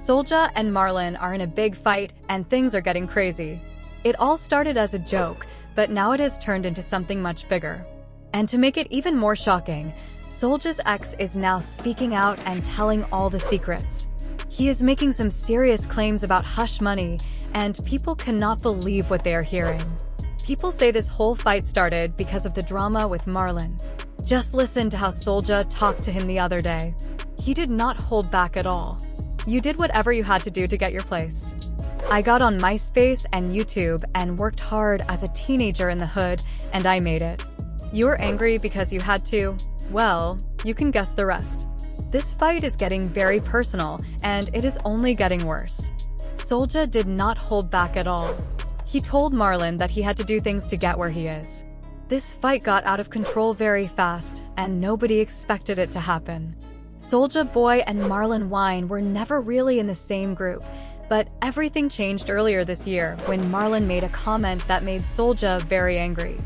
Soulja and Marlon are in a big fight and things are getting crazy. It all started as a joke, but now it has turned into something much bigger. And to make it even more shocking, Soulja's ex is now speaking out and telling all the secrets. He is making some serious claims about hush money, and people cannot believe what they are hearing. People say this whole fight started because of the drama with Marlon. Just listen to how Soulja talked to him the other day. He did not hold back at all. You did whatever you had to do to get your place. I got on MySpace and YouTube and worked hard as a teenager in the hood, and I made it. You were angry because you had to? Well, you can guess the rest. This fight is getting very personal, and it is only getting worse. Soulja did not hold back at all. He told Marlon that he had to do things to get where he is. This fight got out of control very fast, and nobody expected it to happen. Soulja Boy and Marlon Wayans were never really in the same group, but everything changed earlier this year when Marlon made a comment that made Soulja very angry.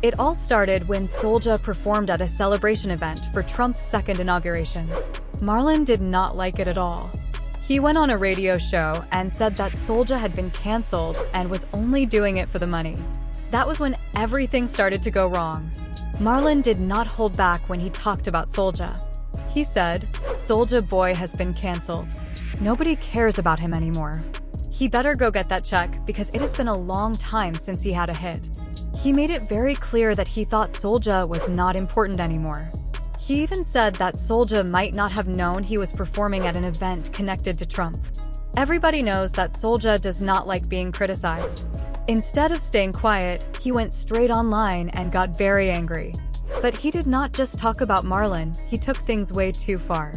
It all started when Soulja performed at a celebration event for Trump's second inauguration. Marlon did not like it at all. He went on a radio show and said that Soulja had been cancelled and was only doing it for the money. That was when everything started to go wrong. Marlon did not hold back when he talked about Soulja. He said, "Soulja Boy has been cancelled. Nobody cares about him anymore. He better go get that check because it has been a long time since he had a hit." He made it very clear that he thought Soulja was not important anymore. He even said that Soulja might not have known he was performing at an event connected to Trump. Everybody knows that Soulja does not like being criticized. Instead of staying quiet, he went straight online and got very angry. But he did not just talk about Marlon, he took things way too far.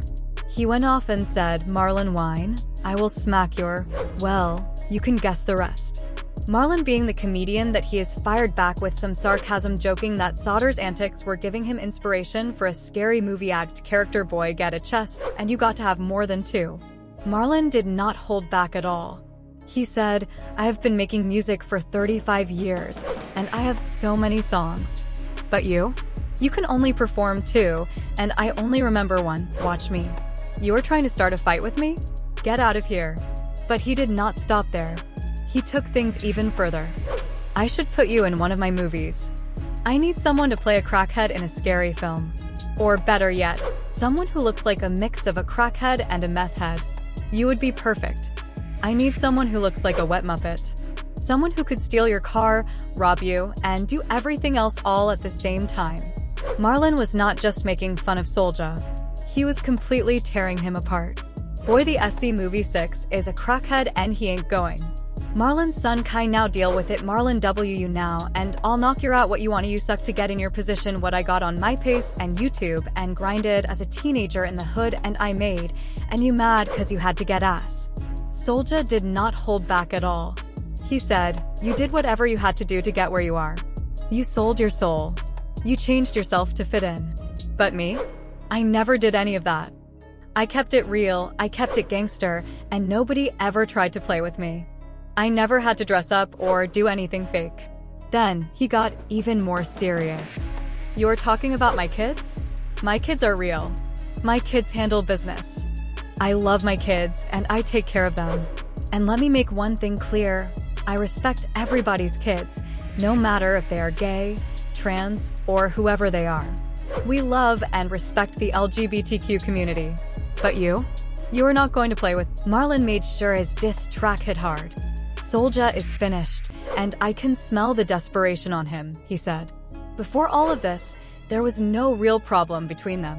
He went off and said, "Marlon Wayans, I will smack your, well, you can guess the rest." Marlon, being the comedian that he is, fired back with some sarcasm, joking that Soder's antics were giving him inspiration for a scary movie act character. "Boy, get a chest, and you got to have more than two." Marlon did not hold back at all. He said, "I have been making music for 35 years, and I have so many songs. But you? You can only perform two, and I only remember one, watch me. You are trying to start a fight with me? Get out of here." But he did not stop there. He took things even further. "I should put you in one of my movies. I need someone to play a crackhead in a scary film. Or better yet, someone who looks like a mix of a crackhead and a meth head. You would be perfect. I need someone who looks like a wet Muppet. Someone who could steal your car, rob you, and do everything else all at the same time." Marlon was not just making fun of Soulja. He was completely tearing him apart. "Boy, the SC movie 6 is a crackhead and he ain't going. Marlon's son Kai, now deal with it. Marlon W you now, and I'll knock you out. What you want, you suck to get in your position. What I got on MySpace and YouTube and grinded as a teenager in the hood, and I made, and you mad cause you had to get ass." Soulja did not hold back at all. He said, "You did whatever you had to do to get where you are. You sold your soul. You changed yourself to fit in. But me? I never did any of that. I kept it real, I kept it gangster, and nobody ever tried to play with me. I never had to dress up or do anything fake." Then he got even more serious. "You're talking about my kids? My kids are real. My kids handle business. I love my kids and I take care of them. And let me make one thing clear. I respect everybody's kids, no matter if they are gay, trans, or whoever they are. We love and respect the LGBTQ community. But you? You are not going to play with." Marlon made sure his diss track hit hard. "Soulja is finished, and I can smell the desperation on him," he said. Before all of this, there was no real problem between them.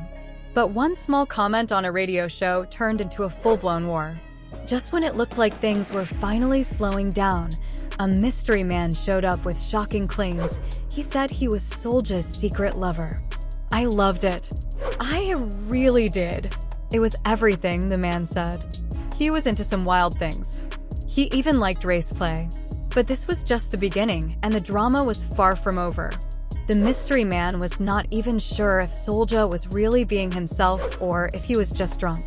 But one small comment on a radio show turned into a full-blown war. Just when it looked like things were finally slowing down, a mystery man showed up with shocking claims. He said he was Soulja's secret lover. I loved it. I really did. It was everything, the man said. He was into some wild things. He even liked race play. But this was just the beginning, and the drama was far from over. The mystery man was not even sure if Soulja was really being himself or if he was just drunk.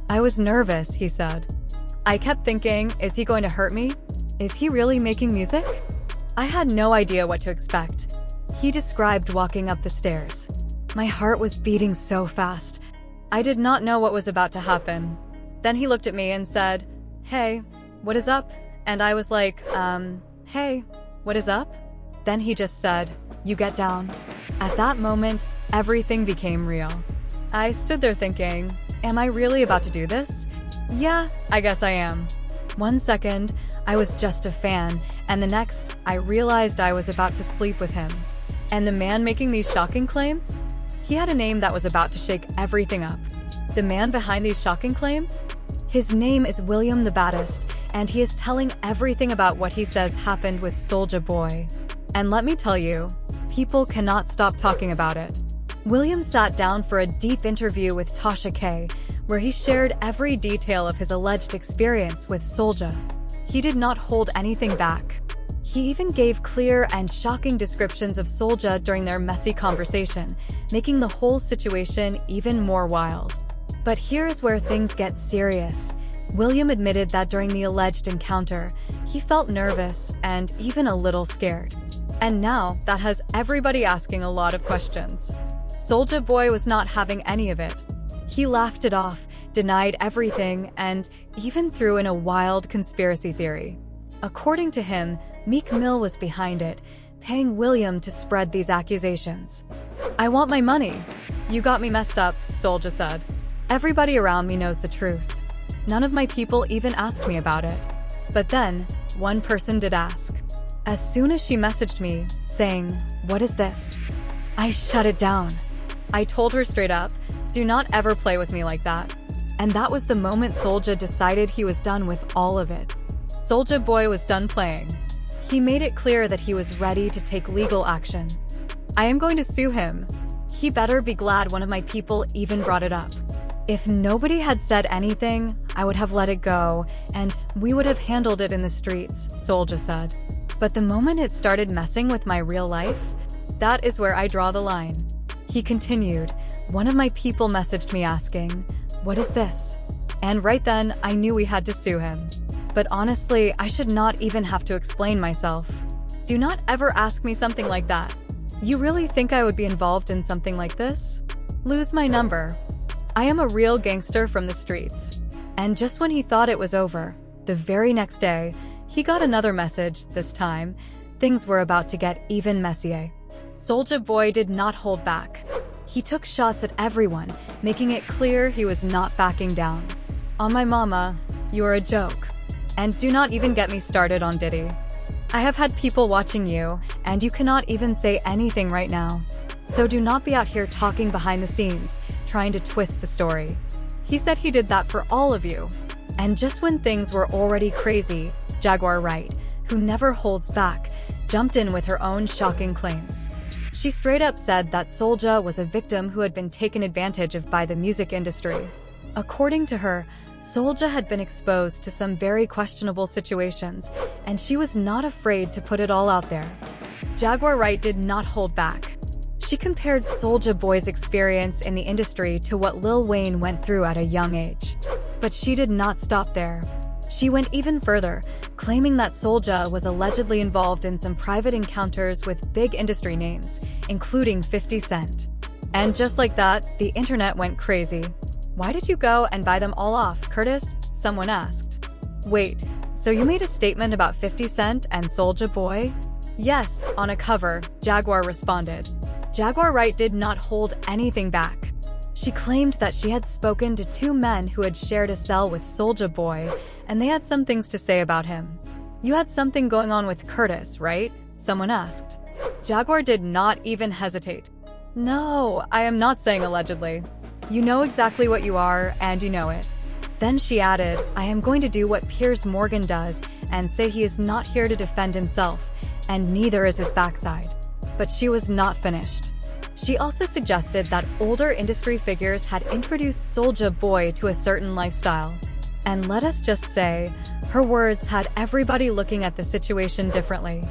"I was nervous," he said. "I kept thinking, is he going to hurt me? Is he really making music? I had no idea what to expect." He described walking up the stairs. "My heart was beating so fast. I did not know what was about to happen. Then he looked at me and said, "Hey, what is up?" And I was like, hey, what is up? Then he just said, "You get down." At that moment, everything became real. I stood there thinking, am I really about to do this? Yeah, I guess I am. 1 second, I was just a fan, and the next, I realized I was about to sleep with him. And the man making these shocking claims? He had a name that was about to shake everything up. The man behind these shocking claims? His name is William the Baddest, and he is telling everything about what he says happened with Soulja Boy. And let me tell you, people cannot stop talking about it. William sat down for a deep interview with Tasha K, where he shared every detail of his alleged experience with Soulja. He did not hold anything back. He even gave clear and shocking descriptions of Soulja during their messy conversation, making the whole situation even more wild. But here's where things get serious. William admitted that during the alleged encounter, he felt nervous and even a little scared. And now, that has everybody asking a lot of questions. Soulja Boy was not having any of it. He laughed it off, denied everything, and even threw in a wild conspiracy theory. According to him, Meek Mill was behind it, paying William to spread these accusations. "I want my money. You got me messed up," Soulja said. "Everybody around me knows the truth. None of my people even asked me about it." But then, one person did ask. As soon as she messaged me, saying, "What is this?" I shut it down. I told her straight up, "Do not ever play with me like that." And that was the moment Soulja decided he was done with all of it. Soulja Boy was done playing. He made it clear that he was ready to take legal action. "I am going to sue him. He better be glad one of my people even brought it up. If nobody had said anything, I would have let it go, and we would have handled it in the streets," Soulja said. "But the moment it started messing with my real life, that is where I draw the line." He continued, "One of my people messaged me asking, 'What is this?' And right then, I knew we had to sue him. But honestly, I should not even have to explain myself. Do not ever ask me something like that. You really think I would be involved in something like this? Lose my number. I am a real gangster from the streets." And just when he thought it was over, the very next day, he got another message. This time, things were about to get even messier. Soulja Boy did not hold back. He took shots at everyone, making it clear he was not backing down. "On my mama, you are a joke. And do not even get me started on Diddy. I have had people watching you, and you cannot even say anything right now. So do not be out here talking behind the scenes, trying to twist the story." He said he did that for all of you. And just when things were already crazy, Jaguar Wright, who never holds back, jumped in with her own shocking claims. She straight up said that Soulja was a victim who had been taken advantage of by the music industry. According to her, Soulja had been exposed to some very questionable situations, and she was not afraid to put it all out there. Jaguar Wright did not hold back. She compared Soulja Boy's experience in the industry to what Lil Wayne went through at a young age. But she did not stop there. She went even further, claiming that Soulja was allegedly involved in some private encounters with big industry names, including 50 Cent. And just like that, the internet went crazy. "Why did you go and buy them all off, Curtis?" someone asked. "Wait, so you made a statement about 50 Cent and Soulja Boy?" "Yes, on a cover," Jaguar responded. Jaguar Wright did not hold anything back. She claimed that she had spoken to two men who had shared a cell with Soulja Boy, and they had some things to say about him. "You had something going on with Curtis, right?" someone asked. Jaguar did not even hesitate. "No, I am not saying allegedly. You know exactly what you are, and you know it." Then she added, "I am going to do what Piers Morgan does and say he is not here to defend himself, and neither is his backside." But she was not finished. She also suggested that older industry figures had introduced Soulja Boy to a certain lifestyle. And let us just say, her words had everybody looking at the situation differently.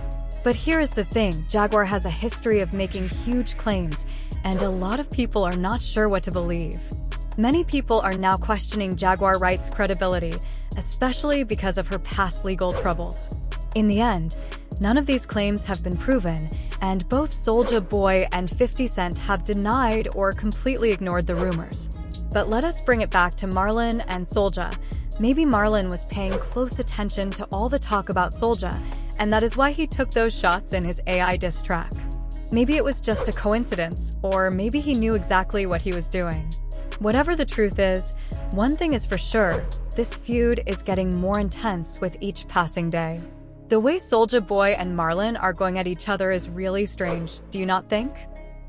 But here is the thing, Jaguar has a history of making huge claims, and a lot of people are not sure what to believe. Many people are now questioning Jaguar Wright's credibility, especially because of her past legal troubles. In the end, none of these claims have been proven, and both Soulja Boy and 50 Cent have denied or completely ignored the rumors. But let us bring it back to Marlon and Soulja. Maybe Marlon was paying close attention to all the talk about Soulja, and that is why he took those shots in his AI diss track. Maybe it was just a coincidence, or maybe he knew exactly what he was doing. Whatever the truth is, one thing is for sure, this feud is getting more intense with each passing day. The way Soulja Boy and Marlon are going at each other is really strange, do you not think?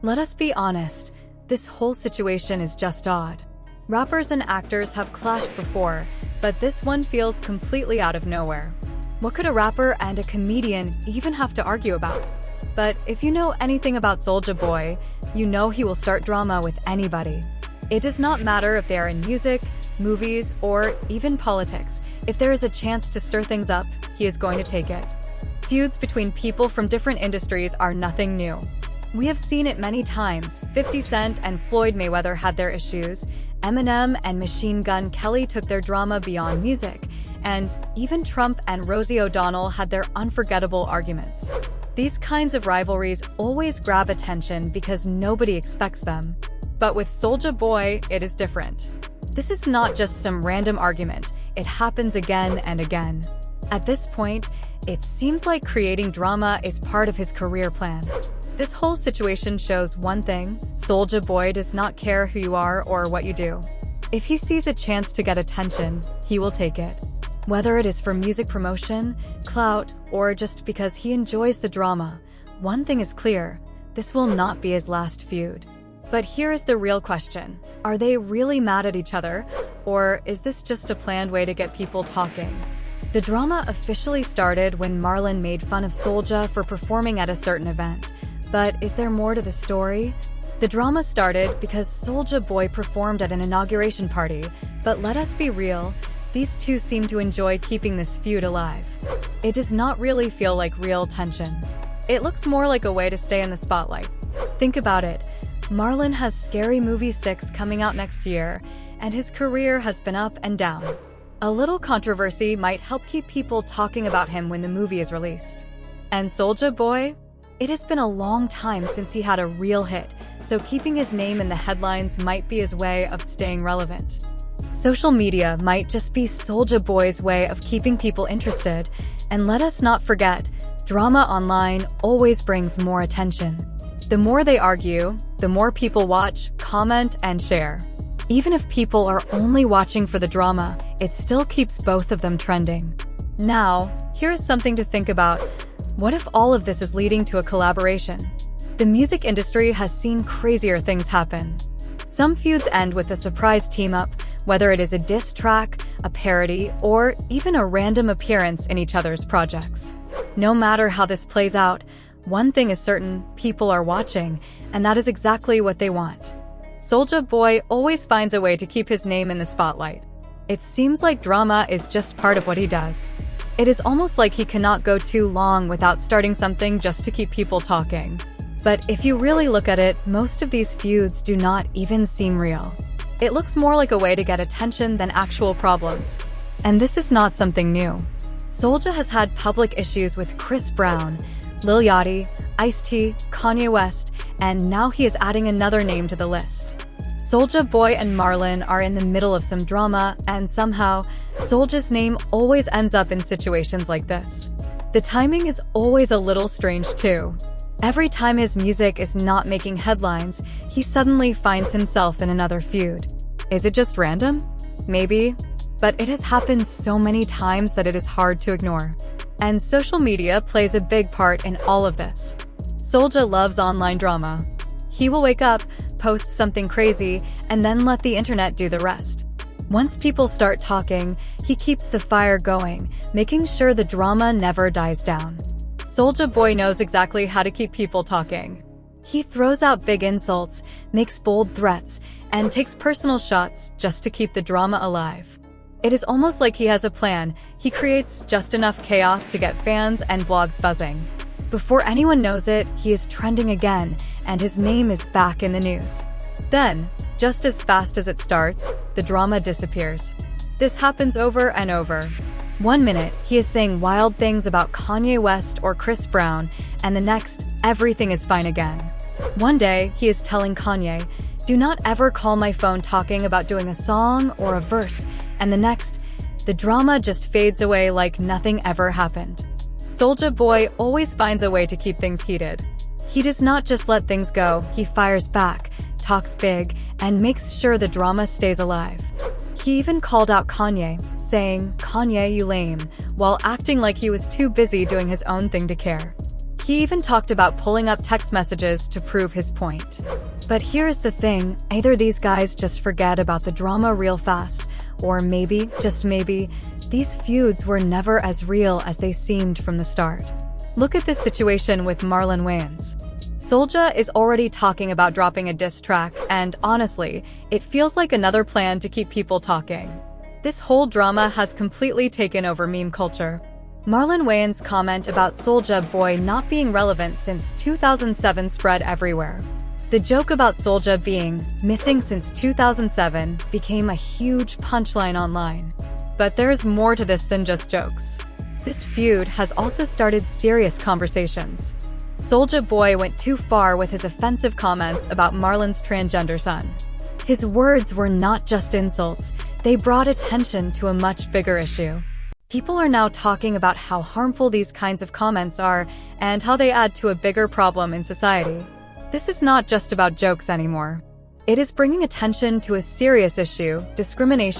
Let us be honest, this whole situation is just odd. Rappers and actors have clashed before, but this one feels completely out of nowhere. What could a rapper and a comedian even have to argue about? But if you know anything about Soulja Boy, you know he will start drama with anybody. It does not matter if they are in music, movies, or even politics. If there is a chance to stir things up, he is going to take it. Feuds between people from different industries are nothing new. We have seen it many times. 50 Cent and Floyd Mayweather had their issues. Eminem and Machine Gun Kelly took their drama beyond music. And even Trump and Rosie O'Donnell had their unforgettable arguments. These kinds of rivalries always grab attention because nobody expects them. But with Soulja Boy, it is different. This is not just some random argument. It happens again and again. At this point, it seems like creating drama is part of his career plan. This whole situation shows one thing: Soulja Boy does not care who you are or what you do. If he sees a chance to get attention, he will take it. Whether it is for music promotion, clout, or just because he enjoys the drama, one thing is clear: this will not be his last feud. But here is the real question. Are they really mad at each other, or is this just a planned way to get people talking? The drama officially started when Marlon made fun of Soulja for performing at a certain event. But is there more to the story? The drama started because Soulja Boy performed at an inauguration party, but let us be real, these two seem to enjoy keeping this feud alive. It does not really feel like real tension. It looks more like a way to stay in the spotlight. Think about it. Marlon has Scary Movie 6 coming out next year, and his career has been up and down. A little controversy might help keep people talking about him when the movie is released. And Soulja Boy? It has been a long time since he had a real hit, so keeping his name in the headlines might be his way of staying relevant. Social media might just be Soulja Boy's way of keeping people interested, and let us not forget, drama online always brings more attention. The more they argue, the more people watch, comment, and share. Even if people are only watching for the drama, it still keeps both of them trending. Now, here's something to think about. What if all of this is leading to a collaboration? The music industry has seen crazier things happen. Some feuds end with a surprise team-up, whether it is a diss track, a parody, or even a random appearance in each other's projects. No matter how this plays out, one thing is certain: people are watching, and that is exactly what they want. Soulja Boy always finds a way to keep his name in the spotlight. It seems like drama is just part of what he does. It is almost like he cannot go too long without starting something just to keep people talking. But if you really look at it, most of these feuds do not even seem real. It looks more like a way to get attention than actual problems. And this is not something new. Soulja has had public issues with Chris Brown, Lil Yachty, Ice-T, Kanye West, and now he is adding another name to the list. Soulja Boy and Marlon are in the middle of some drama, and somehow, Soulja's name always ends up in situations like this. The timing is always a little strange too. Every time his music is not making headlines, he suddenly finds himself in another feud. Is it just random? Maybe. But it has happened so many times that it is hard to ignore. And social media plays a big part in all of this. Soulja loves online drama. He will wake up, post something crazy, and then let the internet do the rest. Once people start talking, he keeps the fire going, making sure the drama never dies down. Soulja Boy knows exactly how to keep people talking. He throws out big insults, makes bold threats, and takes personal shots just to keep the drama alive. It is almost like he has a plan. He creates just enough chaos to get fans and blogs buzzing. Before anyone knows it, he is trending again, and his name is back in the news. Then, just as fast as it starts, the drama disappears. This happens over and over. One minute, he is saying wild things about Kanye West or Chris Brown, and the next, everything is fine again. One day, he is telling Kanye, Do not ever call my phone talking about doing a song or a verse, and the next, the drama just fades away like nothing ever happened. Soulja Boy always finds a way to keep things heated. He does not just let things go, he fires back, talks big, and makes sure the drama stays alive. He even called out Kanye, saying, "Kanye, you lame," while acting like he was too busy doing his own thing to care. He even talked about pulling up text messages to prove his point. But here's the thing, either these guys just forget about the drama real fast, or maybe, just maybe, these feuds were never as real as they seemed from the start. Look at this situation with Marlon Wayans. Soulja is already talking about dropping a diss track, and honestly, it feels like another plan to keep people talking. This whole drama has completely taken over meme culture. Marlon Wayans' comment about Soulja Boy not being relevant since 2007 spread everywhere. The joke about Soulja being missing since 2007 became a huge punchline online. But there's more to this than just jokes. This feud has also started serious conversations. Soulja Boy went too far with his offensive comments about Marlon's transgender son. His words were not just insults, they brought attention to a much bigger issue. People are now talking about how harmful these kinds of comments are and how they add to a bigger problem in society. This is not just about jokes anymore. It is bringing attention to a serious issue, discrimination.